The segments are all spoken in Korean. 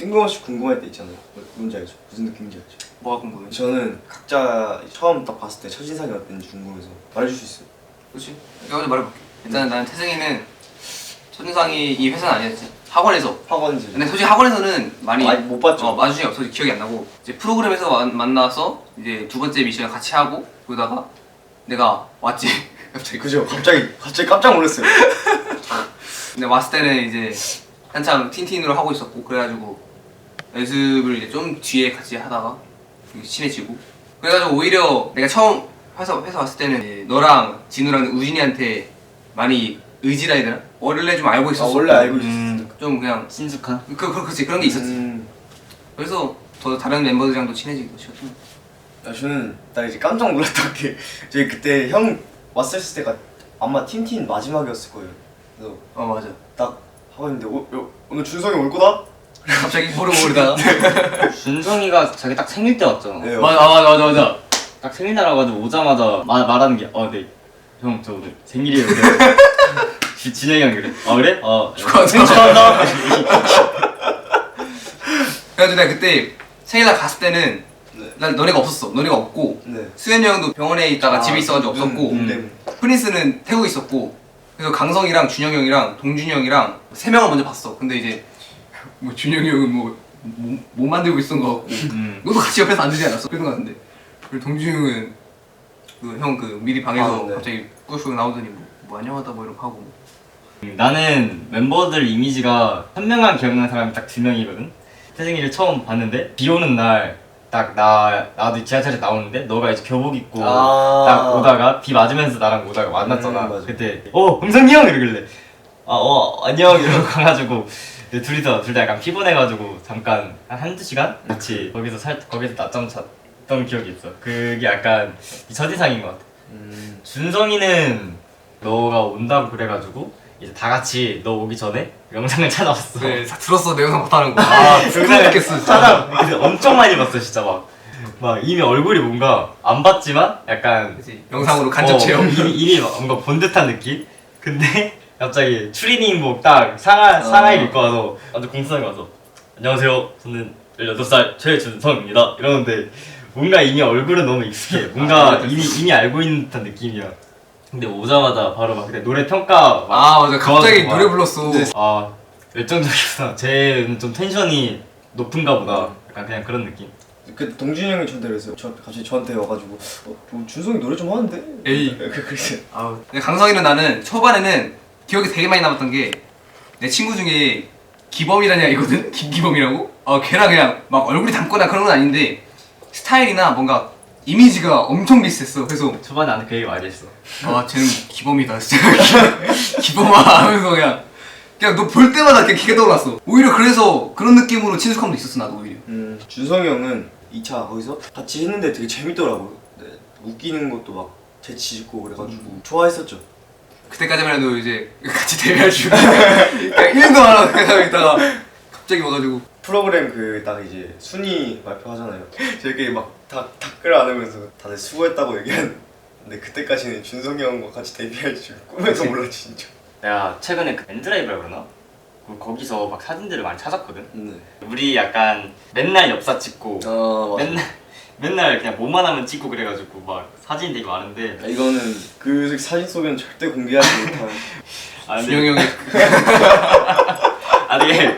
뜬금없이 궁금할 때 있잖아요. 뭔지 알죠? 무슨 느낌인지 알죠? 뭐가 궁금해? 저는 각자 처음 딱 봤을 때 첫인상이 어땠는지 궁금해서 말해줄 수 있어요? 그렇지? 내가 먼저 말해볼게. 일단은 나는 태승이는 첫인상이 이 회사는 아니었지. 학원에서. 학원에서. 근데 솔직히 학원에서는 많이 못 봤죠? 마주친 게 없어서 기억이 안 나고 이제 프로그램에서 만나서 이제 두 번째 미션을 같이 하고 그러다가 내가 왔지. 갑자기. 그죠? 갑자기 깜짝 놀랐어요. 근데 왔을 때는 이제 한참 틴틴으로 하고 있었고 그래가지고 연습을 이제 좀 뒤에 같이 하다가 친해지고 그래가지고 오히려 내가 처음 회사 왔을 때는 이제 너랑 진우랑 우진이한테 많이 의지라 해야 되나? 원래 좀 알고 있었어. 원래 알고 있었어. 좀 그냥 친숙한? 그렇지 그런 게 있었지. 그래서 더 다른 멤버들이랑도 친해지기도 시작했어. 저는 나 이제 깜짝 놀랐던 게 저희 그때 형 왔을 때가 아마 틴틴 마지막이었을 거예요. 그래서 맞아. 딱 하고 있는데 오늘 준성이 올 거다? 갑자기 모르다가 준성이가 자기 딱 생일 때 왔잖아. 네, 맞아. 딱 생일날 와가지고 오자마자 말하는 게 네. 형 저 오늘 생일이에요. 진영이 형이 그래. 그래? 축하한다. 그래가지고 내가 그때 생일날 갔을 때는 난 너네가 없었어. 너네가 없고 네. 수현이 형도 병원에 있다가 집에 있어가지고 없었고 프린스는 태국에 있었고 그래서 강성이랑 준영이 형이랑 동준이 형이랑 세 명을 먼저 봤어. 근데 이제 뭐 준영이 형은 뭐 만들고 있었던 거 같고 너도 같이 옆에서 앉지 않았어? 그런 거 같은데 그리고 동준이 형은 형 미리 방에서 네. 갑자기 꾸역꾸역 나오더니 뭐 안녕하다 뭐 이런 거 하고 나는 멤버들 이미지가 선명한 기억나는 사람이 딱 2명이거든. 태승이를 처음 봤는데 비 오는 날 딱 나도 지하철에 나오는데 너가 이제 교복 입고 딱 오다가 비 맞으면서 나랑 오다가 만났잖아. 그때 흥성이 형 이러길래 안녕 이러고 가가지고 둘 다 약간 피곤해가지고 잠깐 한두 시간 같이 거기서 낮잠 잤던 기억이 있어. 그게 약간 첫인상인 것 같아. 준성이는 너가 온다고 그래가지고 이제 다 같이 너 오기 전에 영상을 찾아봤어. 네, 다 들었어 내 영상 못하는 거. 부끄럽겠어. 근데 엄청 많이 봤어 진짜 막 이미 얼굴이 뭔가 안 봤지만 약간 그치, 영상으로 간접 체험. 이미 뭔가 본 듯한 느낌? 근데 갑자기 추리닝복 딱 상하이 입고 와서 완전 공수장에 와서 안녕하세요 저는 18살 최준성입니다 이러는데 뭔가 이미 얼굴은 너무 익숙해. 뭔가 이미 알고 있는 듯한 느낌이야. 근데 오자마자 바로 막 그때 노래 평가 맞아 갑자기 노래 불렀어. 열정적이구나. 쟤는 좀 텐션이 높은가 보다. 약간 그냥 그런 느낌. 그 동준이 형이 저한테 그랬어요. 갑자기 저한테 와가지고 준성이 노래 좀 하는데? 에이. 그랬어요. 근데 강성이는 나는 초반에는 기억이 되게 많이 남았던 게 내 친구 중에 기범이라는 애거든? 김기범이라고? 걔랑 그냥 막 얼굴이 닮거나 그런 건 아닌데 스타일이나 뭔가 이미지가 엄청 비슷했어. 그래서 초반에 나는 그 얘기 많이 했어. 쟤는 기범이다 진짜. 기범아 하면서 그냥 너 볼 때마다 그냥 기가 떠올랐어. 오히려 그래서 그런 느낌으로 친숙함도 있었어 나도 오히려. 준성이 형은 2차 거기서 같이 했는데 되게 재밌더라고요. 네, 웃기는 것도 막 재치있고 그래가지고 좋아했었죠. 그때까지만 해도 이제 같이 데뷔할 줄 그냥 1년도 안 하고 그냥 있다가 갑자기 와가지고 프로그램 딱 이제 순위 발표하잖아요. 저희끼리 막 댓글 안 하면서 다들 수고했다고 얘기하는데 그때까지는 준성이 형과 같이 데뷔할 줄 꿈에도 몰랐지 진짜. 내가 최근에 그 밴드라이브라 그러나? 거기서 막 사진들을 많이 찾았거든? 네. 우리 약간 맨날 엽사 찍고 맞아. 맨날 그냥 뭐만 하면 찍고 그래가지고 막 사진이 되게 많은데 이거는 그 사진 속에는 절대 공개하지 못한 준영이 형이 되게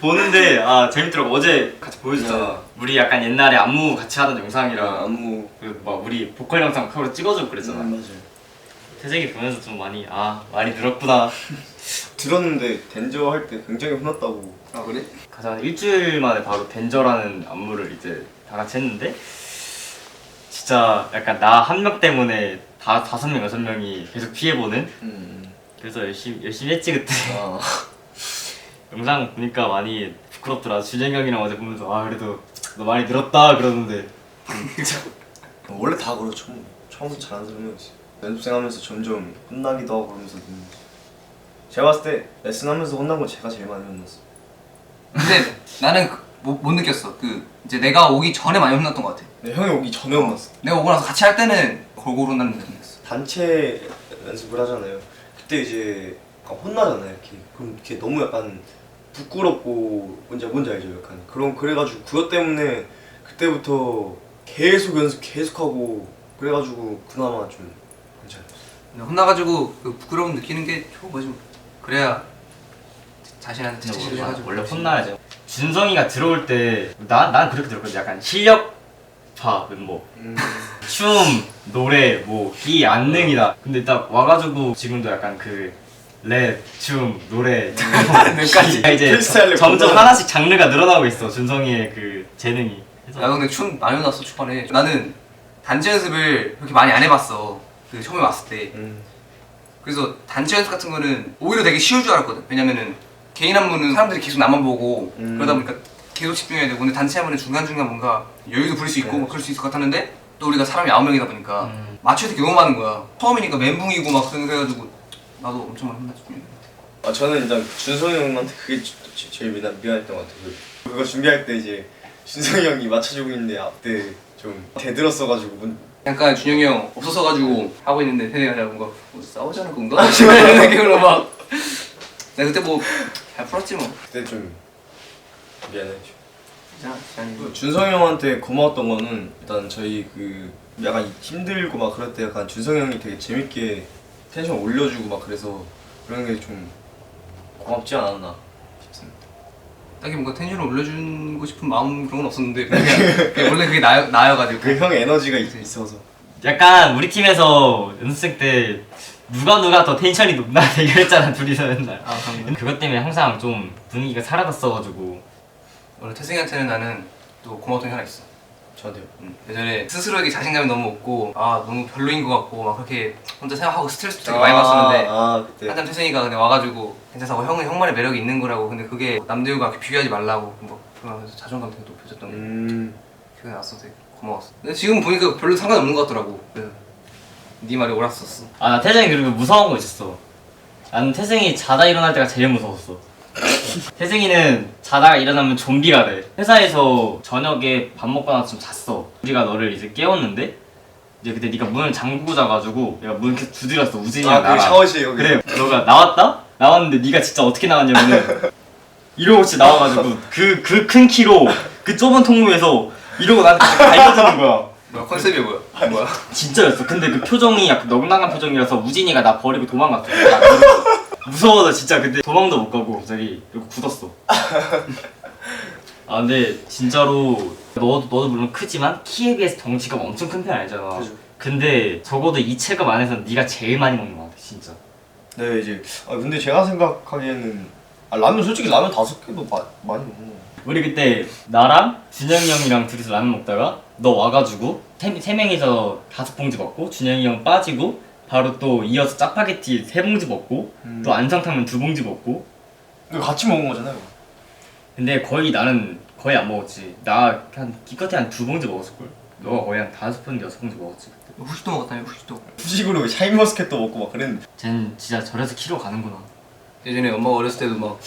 보는데 재밌더라고. 어제 같이 보여줬잖아. 우리 약간 옛날에 안무 같이 하던 영상이랑 안무 그리고 막 우리 보컬 영상 카메라 찍어주고 그랬잖아. 맞아요. 태생이 보면서 좀 많이 많이 늘었구나. 들었는데 댄저 할 때 굉장히 혼났다고. 그래? 가장 일주일 만에 바로 댄저라는 안무를 이제 다 같이 했는데 진짜 약간 나 한 명 때문에 5명, 6명이 계속 피해보는. 그래서 열심히 했지 그때. 영상 보니까 많이 부끄럽더라. 준영이 형이랑 어제 보면서 그래도 너 많이 늘었다 그러는데 원래 다 그렇죠. 처음부터 잘하는 사람이 없어요. 연습생하면서 점점 혼나기도 하고 그러면서 제가 봤을 때 레슨하면서 혼난 건 제가 제일 많이 혼났어. 근데 나는 못 느꼈어. 이제 내가 오기 전에 많이 혼났던 것 같아. 네, 형이 오기 전에 혼났어. 내가 오고 나서 같이 할 때는 골고루 혼나는 느낌이었어. 단체 연습을 하잖아요. 그때 이제 혼나잖아요. 이렇게. 그럼 이렇게 너무 약간 부끄럽고 뭔지 알죠? 약간 그래가지고 그것 때문에 그때부터 계속 연습 계속하고 그래가지고 그나마 좀 괜찮았어요. 혼나가지고 그 부끄러움 느끼는 게 좋은 거지. 그래야 자신한테 채찍을 해가지고. 원래 혼나야죠. 준성이가 들어올 때 난 그렇게 들었거든. 약간 실력파 멤버. 춤, 노래, 뭐 기, 안능이다. 근데 딱 와가지고 지금도 약간 그 랩, 춤, 노래 능까지. 이제 프리스타일로 점점 보면- 하나씩 장르가 늘어나고 있어. 준성이의 그 재능이. 그래서 야 근데 춤 많이 났어 초반에. 나는 단체 연습을 그렇게 많이 안 해봤어. 그 처음에 왔을 때. 그래서 단체 연습 같은 거는 오히려 되게 쉬울 줄 알았거든. 왜냐면은 개인 안무는 사람들이 계속 나만 보고 그러다 보니까 계속 집중해야 되고, 근데 단체 안무는 중간중간 뭔가 여유도 부릴 수 있고 네. 뭐 그럴 수 있을 것 같았는데 또 우리가 사람이 9명이다 보니까 맞춰야 될 게 너무 많은 거야. 처음이니까 멘붕이고 막 그래가지고 나도 엄청 많이 혼났지. 아 저는 일단 준성이 형한테 그게 제일 미안했던 것 같아요. 그거 준비할 때 이제 준성이 형이 맞춰주고 있는데 앞에 좀 대들었어가지고 약간 준영이 형 없었어가지고 하고 있는데 태네가 뭔가 뭐 싸우자는 건가? 이런 느낌으로 막. 내가 그때 뭐 잘 풀었지 뭐. 그때 좀 미안했죠. 진짜 지안이. 준성이 형한테 고마웠던 거는 일단 저희 그 약간 힘들고 막 그럴 때 약간 준성이 형이 되게 재밌게 텐션 올려주고 막 그래서 그런 게 좀 고맙지 않았나 싶습니다. 딱히 뭔가 텐션을 올려주고 싶은 마음 그런 건 없었는데 그냥 원래 그게 나여가지고. 그 형의 에너지가 있어서. 약간 우리 팀에서 연습생 때 누가 더 텐션이 높나 대결했잖아 둘이서 맨날. 아 그런 거. 그것 때문에 항상 좀 분위기가 사라졌어가지고. 원래 태승이한테는 나는 또 고마웠던 게 하나 있어. 저한테요. 예전에 스스로에게 자신감이 너무 없고 아 너무 별로인 것 같고 막 그렇게 혼자 생각하고 스트레스 되게 많이 받았었는데 그때 한참 태승이가 근데 와가지고 괜찮다고 형은 형만의 매력이 있는 거라고. 근데 그게 남들과 비교하지 말라고 뭐 그러면서 자존감 되게 높여줬던 게 기억이 났어. 되게 고마웠어. 근데 지금 보니까 별로 상관없는 것 같더라고. 그래서 네 말이 옳았었어. 아, 나 태생이 그리고 무서운 거 있었어. 나는 태생이 자다 일어날 때가 제일 무서웠어. 태생이는 자다가 일어나면 좀비가 돼. 회사에서 저녁에 밥 먹고 나서 좀 잤어. 우리가 너를 이제 깨웠는데 이제 그때 네가 문을 잠그고 자가지고 내가 문 계속 두드렸어. 우진이랑 그 나랑. 샤워실 여기. 그래, 너가 나왔다? 나왔는데 네가 진짜 어떻게 나왔냐면은 이러고 진짜 나와가지고 그 큰 키로 그 좁은 통로에서 이러고 나한테 달려드는 거야. 뭐야 컨셉이 뭐야? 뭐야? 진짜였어. 근데 그 표정이 약간 넉넉한 표정이라서 우진이가 나 버리고 도망갔어. 무서워서 진짜 그때 도망도 못 가고 갑자기 이러고 굳었어. 아 근데 진짜로 너도 물론 크지만 키에 비해서 덩치가 엄청 큰 편 아니잖아. 그죠. 근데 적어도 이 체급 안에서 네가 제일 많이 먹는 것 같아 진짜. 네 이제 근데 제가 생각하기에는 라면 솔직히 라면 5개도 많이 먹어. 우리 그때 나랑 준영이 형이랑 둘이서 라면 먹다가 너 와가지고 세 명이서 5봉지 먹고 준영이 형 빠지고 바로 또 이어서 짜파게티 3봉지 먹고 또 안성탕면 2봉지 먹고. 이거 같이 먹은 거잖아요. 근데 거의 나는 거의 안 먹었지. 나 한 기껏해 한 2봉지 먹었을걸? 너가 거의 한 5봉지 6봉지 먹었지 그때. 후식도 먹었다며 후식도. 후식으로 샤인머스켓도 먹고 막 그랬는데 쟤는 진짜 저래서 키로 가는구나. 예전에 엄마가 어렸을 때도 막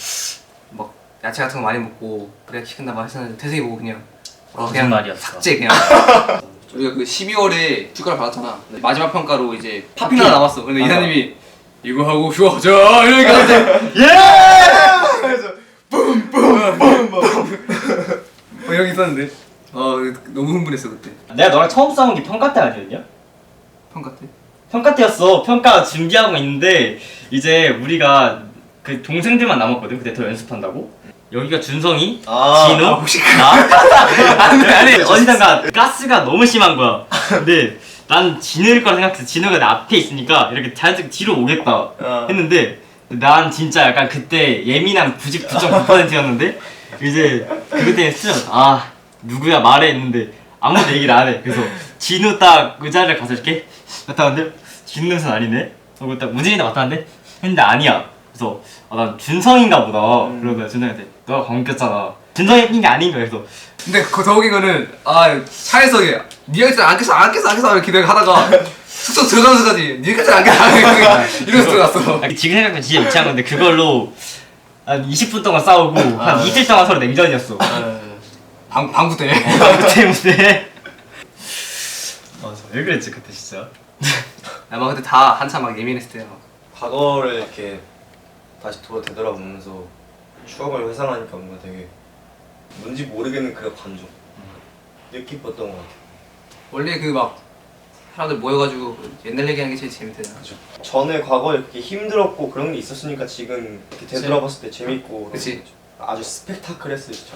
야채 같은 거 많이 먹고 그래야 키 큰다 막 했었는데 태생이 보고 그냥 거짓말이었어. 삭제 그냥. 우리가 그 12월에 휴가를 받았잖아. 마지막 평가로 이제 팝핀 하나 남았어. 근데 이사님이 이거 하고 휴가 가자 이러니까 갑자기 예! 그래서 뭐 이런 게 있었는데 너무 흥분했어 그때. 내가 너랑 처음 싸운 게 평가 때 아니었냐? 평가 때? 평가 때였어. 평가 준비하고 있는데 이제 우리가 그 동생들만 남았거든. 그때 더 연습한다고. 여기가 준성이, 진우, 혹시 나. 아니 어디선가 가스가 너무 심한 거야. 근데 난 진우일 거라 생각해서 진우가 내 앞에 있으니까 이렇게 자연스럽게 뒤로 오겠다 했는데 난 진짜 약간 그때 예민한 99.9%였는데 이제 그것 때문에 스트레스. 아 누구야 말해 했는데 아무도 얘기를 안 해. 그래서 진우 딱 의자를 가서 이렇게 맡았는데 진우 냄새는 아니네. 그리고 딱 우진이도 맡았는데 근데 아니야. 그래서 난 준성인가 보다. 그러다 준성이한테 너가 광 꼈잖아. 준성이 낀 게 아닌 거야. 그래서 근데 더 웃긴 거는 차에서 니가 진짜 안 깼어 이렇게 하다가 숙소 들어가면서까지 니가 진짜 안 깼어 이러면서 들어갔어. 지금 생각하면 진짜 유치한 건데 그걸로 한 20분 동안 싸우고 한 이틀 동안 서로 냉전이었어. 방구 때문에. 그 때문에. 맞아. 왜 그랬지 그때 진짜. 아마 그때 다 한참 막 예민했을 때야. 과거를 이렇게 다시 되돌아보면서 추억을 회상하니까 뭔가 되게 뭔지 모르겠는 그 감정 느끼었던 것 같아요. 원래 그 막 사람들 모여가지고 옛날 얘기하는 게 제일 재밌대잖아. 그죠. 전에 과거에 그렇게 힘들었고 그런 게 있었으니까 지금 이렇게 되돌아봤을 때 재밌고 그치. 아주 스펙타클했어요 진짜.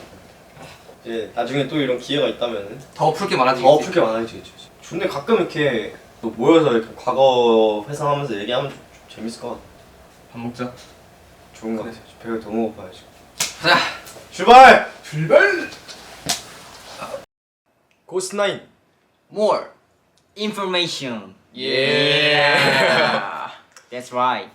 이제 나중에 또 이런 기회가 있다면 더 풀 게 많아지겠지. 더 풀게 많아지겠죠. 근데 가끔 이렇게 또 모여서 이렇게 과거 회상하면서 얘기하면 좀 재밌을 것 같아. 밥 먹자. 좋은 것 같아. 배가 더 먹어봐야지. 가자. 출발! 출발. 고스나인. More. Information. Yeah. That's right.